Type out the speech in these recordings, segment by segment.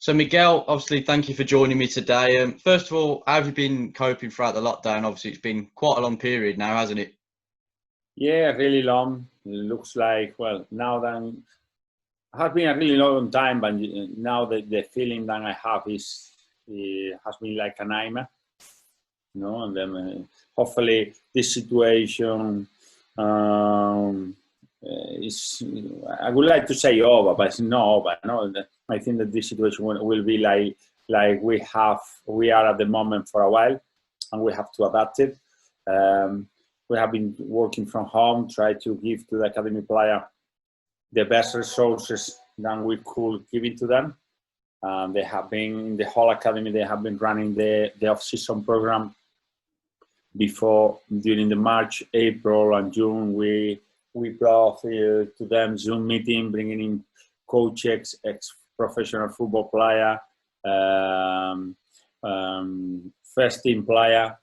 So Miguel, obviously, thank you for joining me today. First of all, how have you been coping throughout the lockdown? Obviously, it's been quite a long period now, hasn't it? Yeah, really long. It looks like, well, now then, it has been a really long time, but now the feeling that I have is, it has been like a nightmare, and then hopefully this situation is, I would like to say over, but it's not over. No, I think that this situation will be like we are at the moment for a while, and we have to adapt it. We have been working from home, try to give to the academy player the best resources that we could give it to them. They have been in the whole academy. They have been running the off-season program before, during the March, April, and June. We brought to them Zoom meeting, bringing in coaches, ex-professional football player, first team player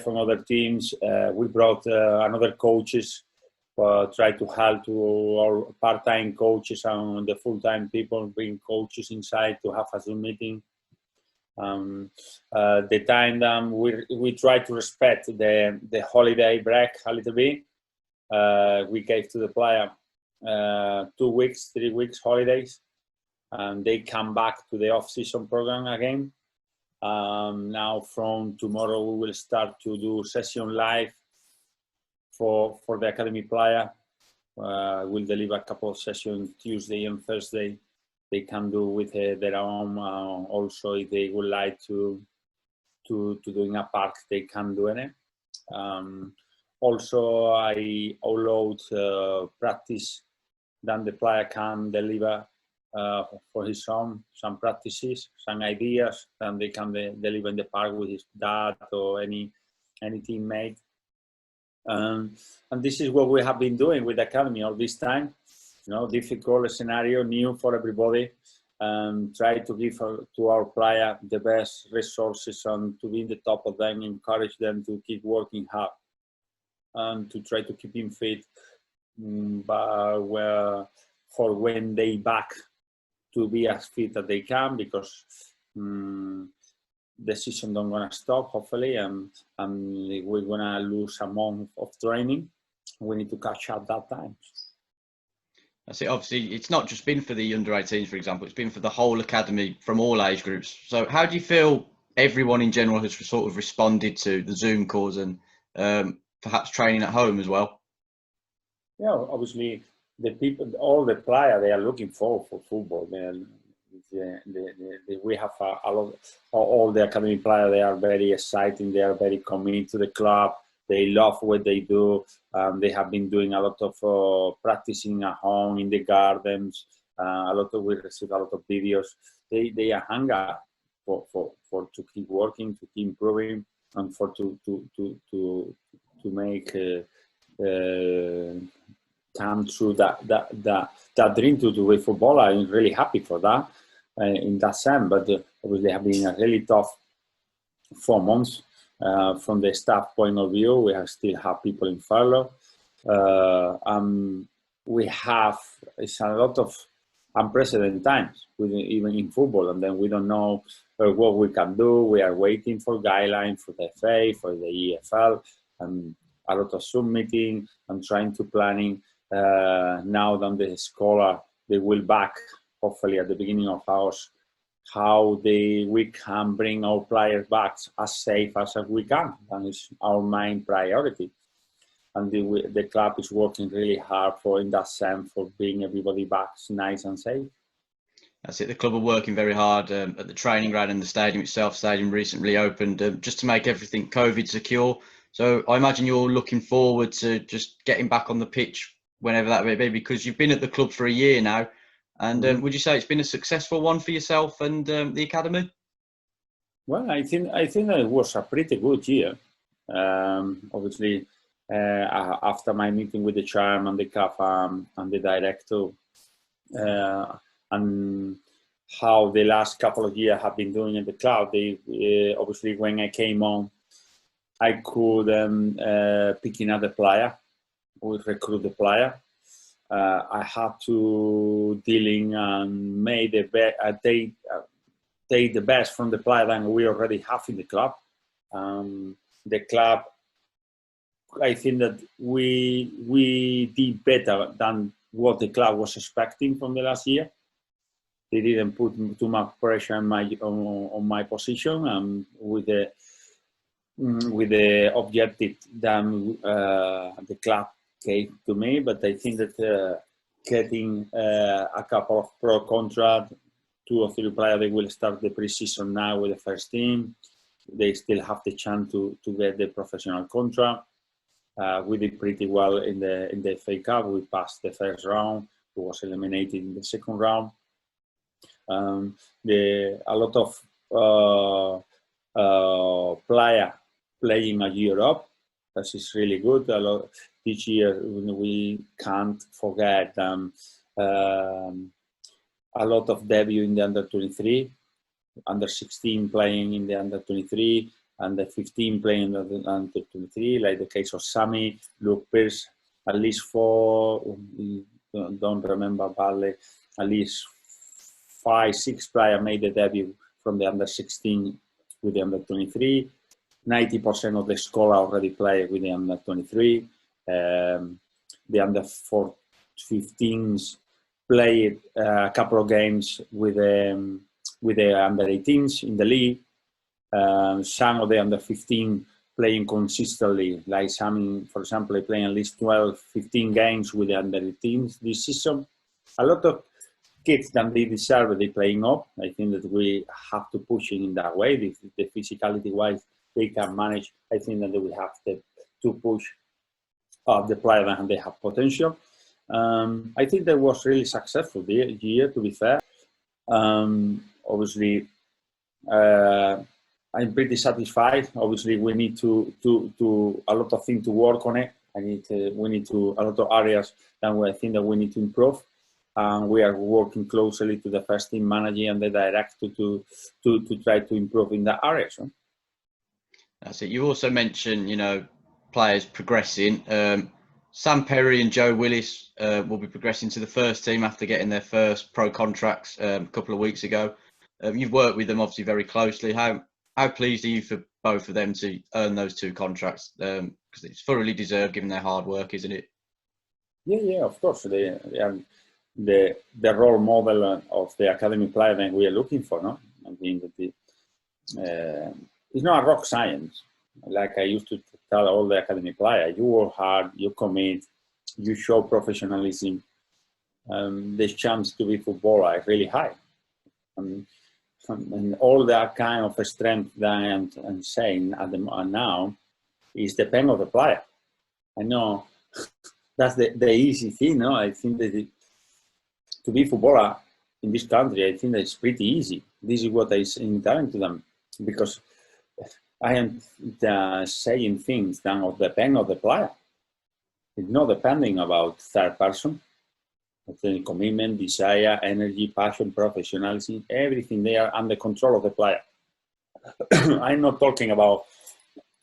from other teams. We brought another coaches, try to help to our part-time coaches and the full-time people, bring coaches inside to have a Zoom meeting. The time that we try to respect the holiday break a little bit. We gave to the player 2 weeks, 3 weeks holidays, and they come back to the off-season program again. Now from tomorrow we will start to do session live for the academy player. We'll deliver a couple of sessions Tuesday and Thursday. They can do with their own. Also, if they would like to do in a park, they can do it. Also, I allowed practice that the player can deliver for his own, some practices, some ideas that they can deliver in the park with his dad or any teammate. And this is what we have been doing with the academy all this time. Difficult scenario, new for everybody, and try to give to our player the best resources and to be in the top of them, encourage them to keep working hard and to try to keep him fit, but for when they back to be as fit as they can, because the season don't gonna stop, hopefully, and we're gonna lose a month of training. We need to catch up that time. That's it. Obviously, it's not just been for the under-18s, for example. It's been for the whole academy from all age groups. So how do you feel everyone in general has sort of responded to the Zoom calls and perhaps training at home as well? Yeah, obviously, the people, all the players, they are looking forward for football. We have a lot. All the academy players, they are very exciting. They are very committed to the club. They love what they do. They have been doing a lot of practicing at home in the gardens. We receive a lot of videos. They are hungry for to keep working, to keep improving, and for to make come through that dream to do with football. I'm really happy for that in that sense. But obviously, have been a really tough 4 months. From the staff point of view, we still have people in furlough. It's a lot of unprecedented times, even in football, and then we don't know what we can do. We are waiting for guidelines for the FA, for the EFL, and a lot of Zoom meeting and trying to planning. Now that the scholar, they will back, hopefully at the beginning of August, how we can bring our players back as safe as we can. That is our main priority. And the club is working really hard in that sense, for bringing everybody back nice and safe. That's it. The club are working very hard at the training ground and the stadium itself. Stadium recently opened just to make everything COVID secure. So I imagine you're looking forward to just getting back on the pitch whenever that may be, because you've been at the club for a year now. And would you say it's been a successful one for yourself and the academy? Well, I think that it was a pretty good year. Obviously, after my meeting with the chairman, the CAF, and the director, and how the last couple of years have been doing in the club, obviously when I came on, I could pick another player, or recruit the player. I had to dealing and made take the best from the player that we already have in the club. The club, I think that we did better than what the club was expecting from the last year. They didn't put too much pressure on my position, with the objective that the club gave to me. But I think that getting a couple of pro contract, 2 or 3 players, they will start the pre-season now with the first team. They still have the chance to get the professional contract. We did pretty well in the FA Cup. We passed the first round. We was eliminated in the second round. A lot of players playing at Europe. This is really good. This year we can't forget a lot of debut in the under 23, under 16 playing in the under 23, under 15 playing in the under 23, like the case of Sammy, Luke Pierce, at least 4, don't remember badly, at least 5, 6 players made the debut from the under 16 with the under 23. 90% of the squad already played with the under 23. The under 15s played a couple of games with the under 18s in the league. Some of the under 15 playing consistently, like some, for example, playing at least 12, 15 games with the under 18s this season. A lot of kids that they deserve, they playing up. I think that we have to push it in that way. The physicality wise, they can manage. I think that we have to push the player and they have potential. I think that was really successful the year, to be fair. Obviously, I'm pretty satisfied. Obviously, we need to a lot of things to work on it. We need to a lot of areas that I think that we need to improve. We are working closely to the first team manager and the director to try to improve in that area. So. That's it. You also mentioned, players progressing. Sam Perry and Joe Willis will be progressing to the first team after getting their first pro contracts a couple of weeks ago. You've worked with them obviously very closely. How pleased are you for both of them to earn those 2 contracts? Because it's thoroughly deserved given their hard work, isn't it? Yeah, of course. They are the role model of the academy player that we are looking for. No, I think that it's not a rock science. Like I used to tell all the academy players, you work hard, you commit, you show professionalism. The chance to be footballer is really high. And all that kind of strength that I'm saying now is the pen of the player. I know that's the easy thing. No, I think that to be footballer in this country, I think that it's pretty easy. This is what I'm telling to them, because I am saying things that of the pen of the player. It's not depending about third person. The commitment, desire, energy, passion, professionalism, everything there under control of the player. I'm not talking about,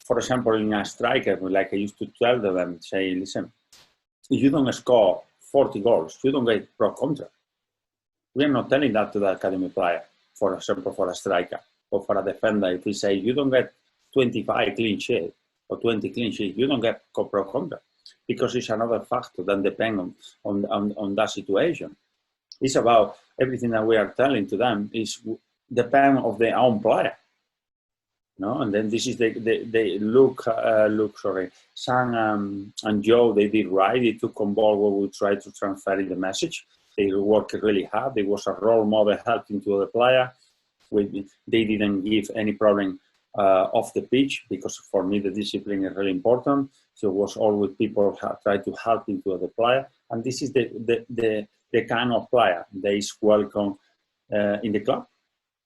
for example, in a striker, like I used to tell them, say, listen, if you don't score 40 goals, you don't get pro contract. We are not telling that to the academy player, for example, for a striker or for a defender. If we say you don't get 25 clean sheets or 20 clean sheets, you don't get pro contract. Because it's another factor that depends on that situation. It's about everything that we are telling to them is depend of their own player. No, and then this is they look. Sam and Joe, they did right. They took on board what we tried to transfer the message. They worked really hard. There was a role model helping to the player. They didn't give any problem off the pitch, because for me the discipline is really important. So it was always people try to help into the player, and this is the kind of player that is welcome in the club,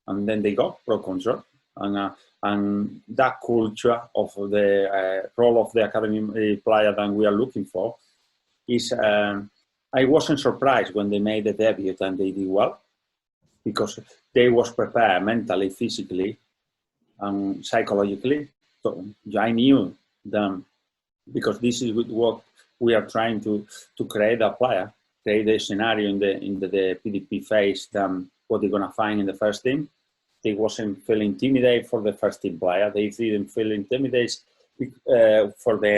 and then they got pro contract, and that culture of the role of the academy player that we are looking for is. I wasn't surprised when they made the debut and they did well, because they was prepared mentally, physically, and psychologically. So I knew them, because this is what we are trying to create a player, create a scenario in the PDP phase, what they're gonna find in the first team. they wasn't feel intimidated for the first team player. They didn't feel intimidated for the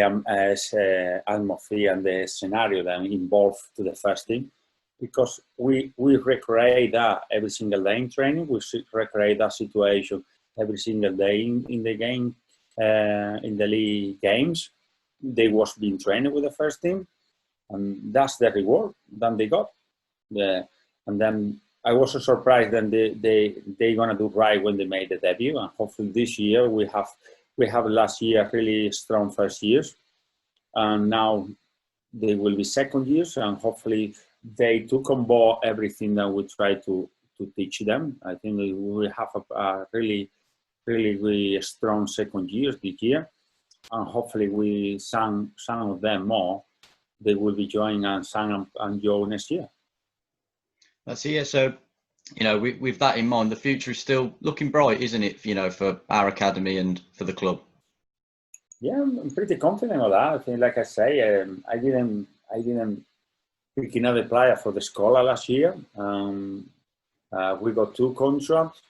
atmosphere and the scenario that involved to the first team, because we recreate that every single day in training. We recreate that situation every single day in the game, in the league games. They was being trained with the first team, and that's the reward that they got. And then I was so surprised that they gonna do right when they made the debut, and hopefully this year we have last year really strong first years, and now they will be second years, and hopefully they took on board everything that we try to teach them. I think we will have a really strong second years this year, and hopefully we some of them more, they will be joining us and Joe next year. That's it. Yeah. So, with that in mind, the future is still looking bright, isn't it? For our academy and for the club. Yeah, I'm pretty confident of that. I think, like I say, I didn't pick another player for the Scholar last year. We got 2 contracts.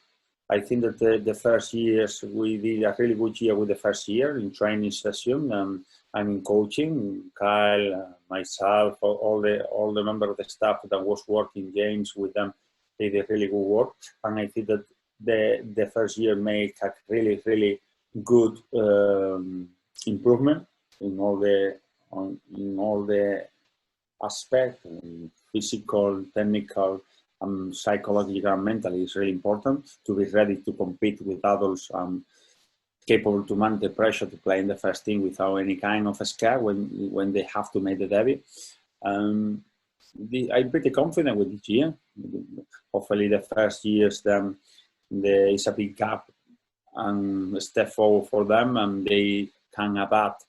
I think that the first years we did a really good year with the first year in training session and in coaching. Kyle, myself, all the members of the staff that was working games with them, they did really good work. And I think that the first year made a really good improvement in all the aspects, physical, technical, psychological, and mentally. Is really important to be ready to compete with adults and capable to manage the pressure to play in the first team without any kind of scare when they have to make the debut. I'm pretty confident with this year. Hopefully the first years then there is a big gap and a step forward for them, and they can adapt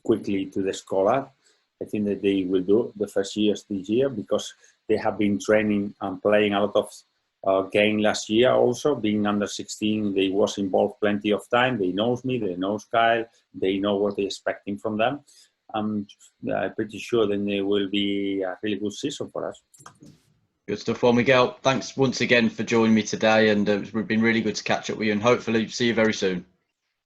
quickly to the Scholar. I think that they will do the first years this year because they have been training and playing a lot of game last year also. Being under 16, they was involved plenty of time. They knows me, they know Kyle, they know what they're expecting from them. I'm pretty sure that they will be a really good season for us. Good stuff. Well, Miguel, thanks once again for joining me today, and it's been really good to catch up with you, and hopefully see you very soon.